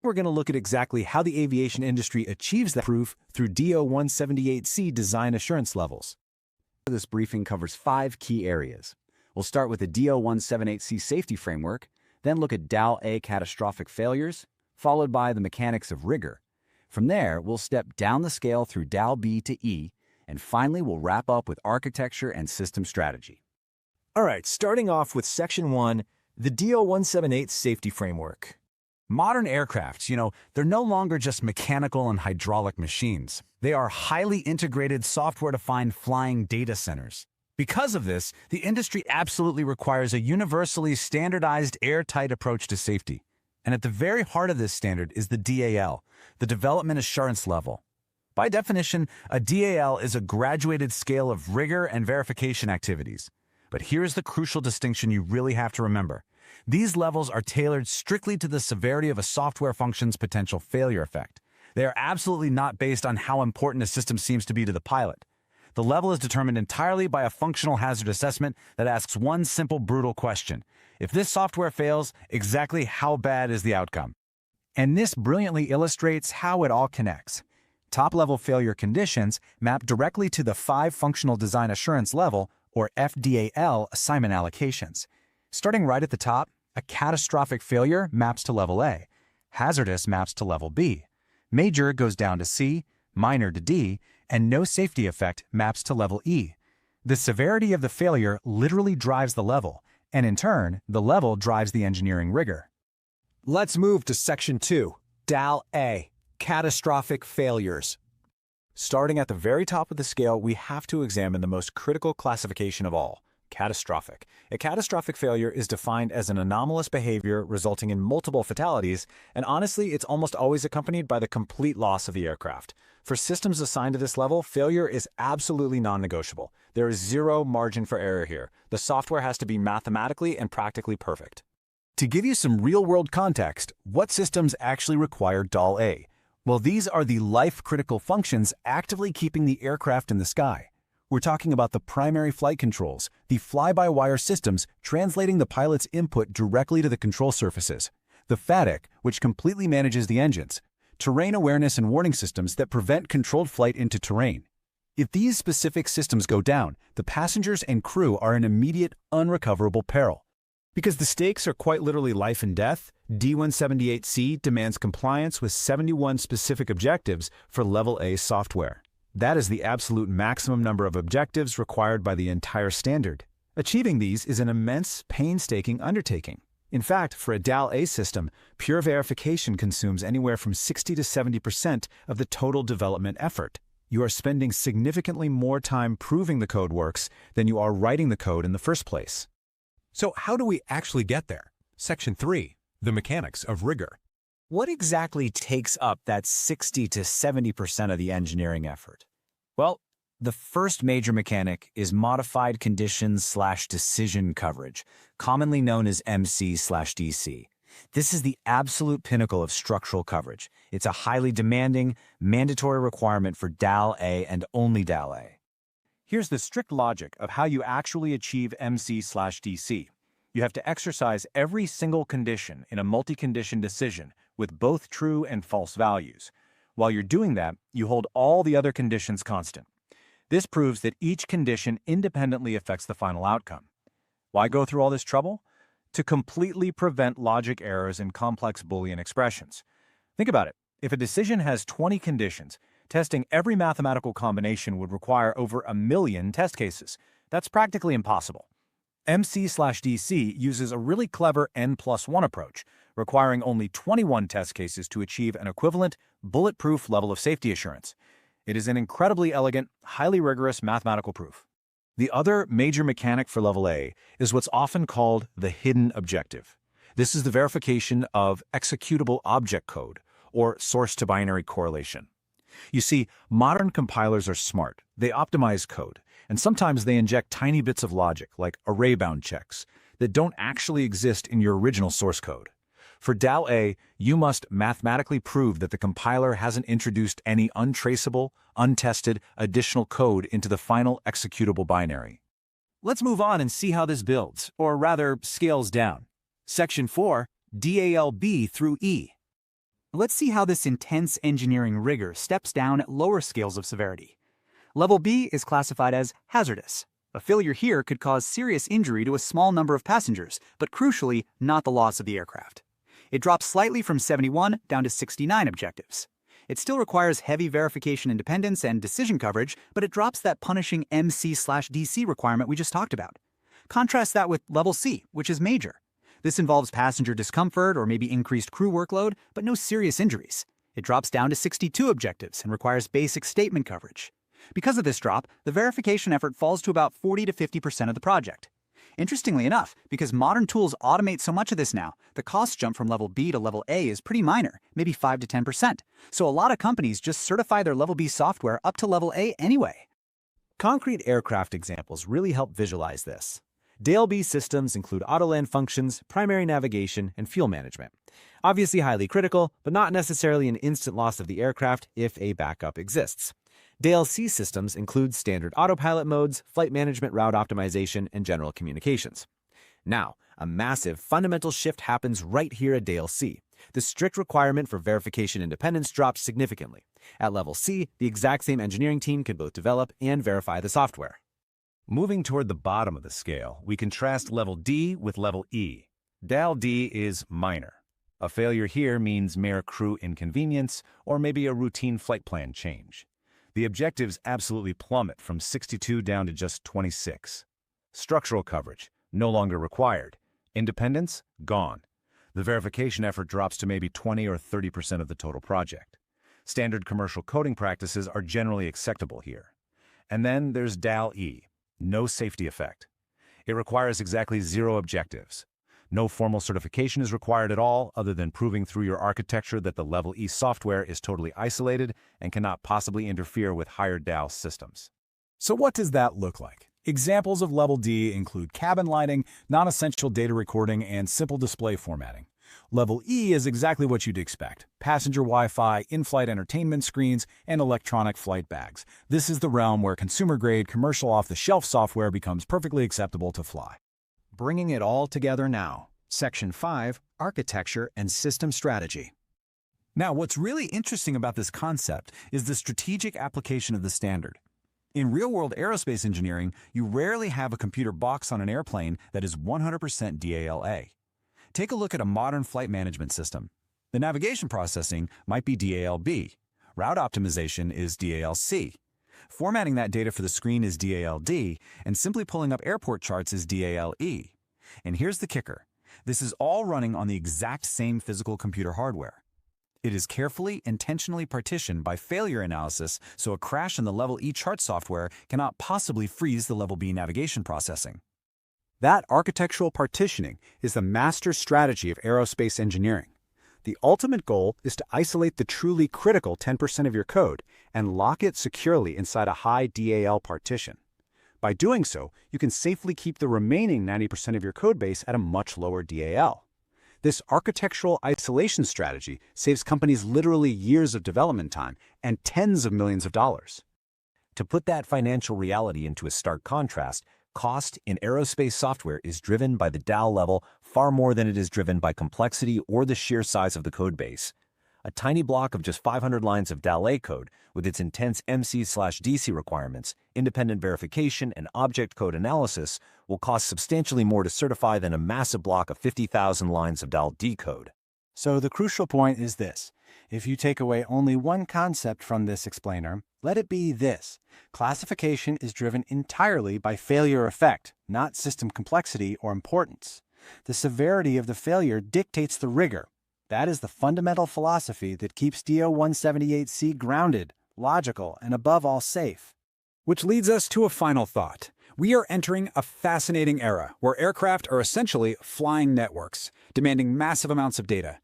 We're going to look at exactly how the aviation industry achieves that proof through DO-178C design assurance levels. This briefing covers 5 key areas. We'll start with the DO-178C safety framework, then look at DAL A catastrophic failures, followed by the mechanics of rigor. From there, we'll step down the scale through DAL B to E, and finally we'll wrap up with architecture and system strategy. All right, starting off with Section 1, the DO-178 safety framework. Modern aircraft, they're no longer just mechanical and hydraulic machines. They are highly integrated software-defined flying data centers. Because of this, the industry absolutely requires a universally standardized airtight approach to safety. And at the very heart of this standard is the DAL, the Development Assurance Level. By definition, a DAL is a graduated scale of rigor and verification activities. But here's the crucial distinction you really have to remember. These levels are tailored strictly to the severity of a software function's potential failure effect. They are absolutely not based on how important a system seems to be to the pilot. The level is determined entirely by a functional hazard assessment that asks one simple, brutal question. If this software fails, exactly how bad is the outcome? And this brilliantly illustrates how it all connects. Top-level failure conditions map directly to the 5 Functional Design Assurance Level, or FDAL, assignment allocations. Starting right at the top, a catastrophic failure maps to Level A, hazardous maps to Level B, major goes down to C, minor to D, and no safety effect maps to Level E. The severity of the failure literally drives the level, and in turn, the level drives the engineering rigor. Let's move to Section 2, DAL A, catastrophic failures. Starting at the very top of the scale, we have to examine the most critical classification of all, catastrophic. A catastrophic failure is defined as an anomalous behavior resulting in multiple fatalities, and honestly, it's almost always accompanied by the complete loss of the aircraft. For systems assigned to this level, failure is absolutely non-negotiable. There is zero margin for error here. The software has to be mathematically and practically perfect. To give you some real-world context, what systems actually require DAL A? Well, these are the life-critical functions actively keeping the aircraft in the sky. We're talking about the primary flight controls, the fly-by-wire systems translating the pilot's input directly to the control surfaces, the FADEC, which completely manages the engines, terrain awareness and warning systems that prevent controlled flight into terrain. If these specific systems go down, the passengers and crew are in immediate, unrecoverable peril. Because the stakes are quite literally life and death, D-178C demands compliance with 71 specific objectives for Level A software. That is the absolute maximum number of objectives required by the entire standard. Achieving these is an immense, painstaking undertaking. In fact, for a DAL A system, pure verification consumes anywhere from 60 to 70% of the total development effort. You are spending significantly more time proving the code works than you are writing the code in the first place. So how do we actually get there? Section 3, the mechanics of rigor. What exactly takes up that 60 to 70% of the engineering effort? Well, the first major mechanic is modified conditions/decision coverage, commonly known as MC/DC. This is the absolute pinnacle of structural coverage. It's a highly demanding, mandatory requirement for DAL A and only DAL A. Here's the strict logic of how you actually achieve MC/DC. You have to exercise every single condition in a multi-condition decision with both true and false values. While you're doing that, you hold all the other conditions constant. This proves that each condition independently affects the final outcome. Why go through all this trouble? To completely prevent logic errors in complex Boolean expressions. Think about it. If a decision has 20 conditions, testing every mathematical combination would require over 1 million test cases. That's practically impossible. MC/DC uses a really clever N+1 approach, requiring only 21 test cases to achieve an equivalent, bulletproof level of safety assurance. It is an incredibly elegant, highly rigorous mathematical proof. The other major mechanic for Level A is what's often called the hidden objective. This is the verification of executable object code, or source-to-binary correlation. You see, modern compilers are smart. They optimize code, and sometimes they inject tiny bits of logic, like array-bound checks, that don't actually exist in your original source code. For DAL A, you must mathematically prove that the compiler hasn't introduced any untraceable, untested, additional code into the final executable binary. Let's move on and see how this builds, or rather, scales down. Section 4, DAL B through E. Let's see how this intense engineering rigor steps down at lower scales of severity. Level B is classified as hazardous. A failure here could cause serious injury to a small number of passengers, but crucially, not the loss of the aircraft. It drops slightly from 71 down to 69 objectives. It still requires heavy verification independence and decision coverage, but it drops that punishing MC/DC requirement we just talked about. Contrast that with Level C, which is major. This involves passenger discomfort or maybe increased crew workload, but no serious injuries. It drops down to 62 objectives and requires basic statement coverage. Because of this drop, the verification effort falls to about 40 to 50% of the project. Interestingly enough, because modern tools automate so much of this now, the cost jump from Level B to Level A is pretty minor, maybe 5 to 10%. So a lot of companies just certify their Level B software up to Level A anyway. Concrete aircraft examples really help visualize this. DAL B systems include auto-land functions, primary navigation, and fuel management. Obviously highly critical, but not necessarily an instant loss of the aircraft if a backup exists. DAL C systems include standard autopilot modes, flight management route optimization, and general communications. Now, a massive fundamental shift happens right here at DAL C. The strict requirement for verification independence drops significantly. At Level C, the exact same engineering team can both develop and verify the software. Moving toward the bottom of the scale, we contrast Level D with Level E. DAL D is minor. A failure here means mere crew inconvenience or maybe a routine flight plan change. The objectives absolutely plummet from 62 down to just 26. Structural coverage, no longer required. Independence, gone. The verification effort drops to maybe 20 or 30% of the total project. Standard commercial coding practices are generally acceptable here. And then there's DAL E, no safety effect. It requires exactly 0 objectives. No formal certification is required at all other than proving through your architecture that the Level E software is totally isolated and cannot possibly interfere with higher DAL systems. So what does that look like? Examples of Level D include cabin lighting, non-essential data recording, and simple display formatting. Level E is exactly what you'd expect: passenger Wi-Fi, in-flight entertainment screens, and electronic flight bags. This is the realm where consumer-grade, commercial off-the-shelf software becomes perfectly acceptable to fly. Bringing it all together now. Section 5, Architecture and System Strategy. Now, what's really interesting about this concept is the strategic application of the standard. In real-world aerospace engineering, you rarely have a computer box on an airplane that is 100% DAL A. Take a look at a modern flight management system. The navigation processing might be DAL B. Route optimization is DAL C. Formatting that data for the screen is DAL D, and simply pulling up airport charts is DAL E. And here's the kicker. This is all running on the exact same physical computer hardware. It is carefully, intentionally partitioned by failure analysis, so a crash in the Level E chart software cannot possibly freeze the Level B navigation processing. That architectural partitioning is the master strategy of aerospace engineering. The ultimate goal is to isolate the truly critical 10% of your code and lock it securely inside a high DAL partition. By doing so, you can safely keep the remaining 90% of your codebase at a much lower DAL. This architectural isolation strategy saves companies literally years of development time and tens of millions of dollars. To put that financial reality into a stark contrast, cost in aerospace software is driven by the DAL level far more than it is driven by complexity or the sheer size of the code base. A tiny block of just 500 lines of DAL A code, with its intense MC/DC requirements, independent verification, and object code analysis, will cost substantially more to certify than a massive block of 50,000 lines of DAL D code. So the crucial point is this. If you take away only one concept from this explainer, let it be this. Classification is driven entirely by failure effect, not system complexity or importance. The severity of the failure dictates the rigor. That is the fundamental philosophy that keeps DO-178C grounded, logical, and above all safe. Which leads us to a final thought. We are entering a fascinating era where aircraft are essentially flying networks, demanding massive amounts of data.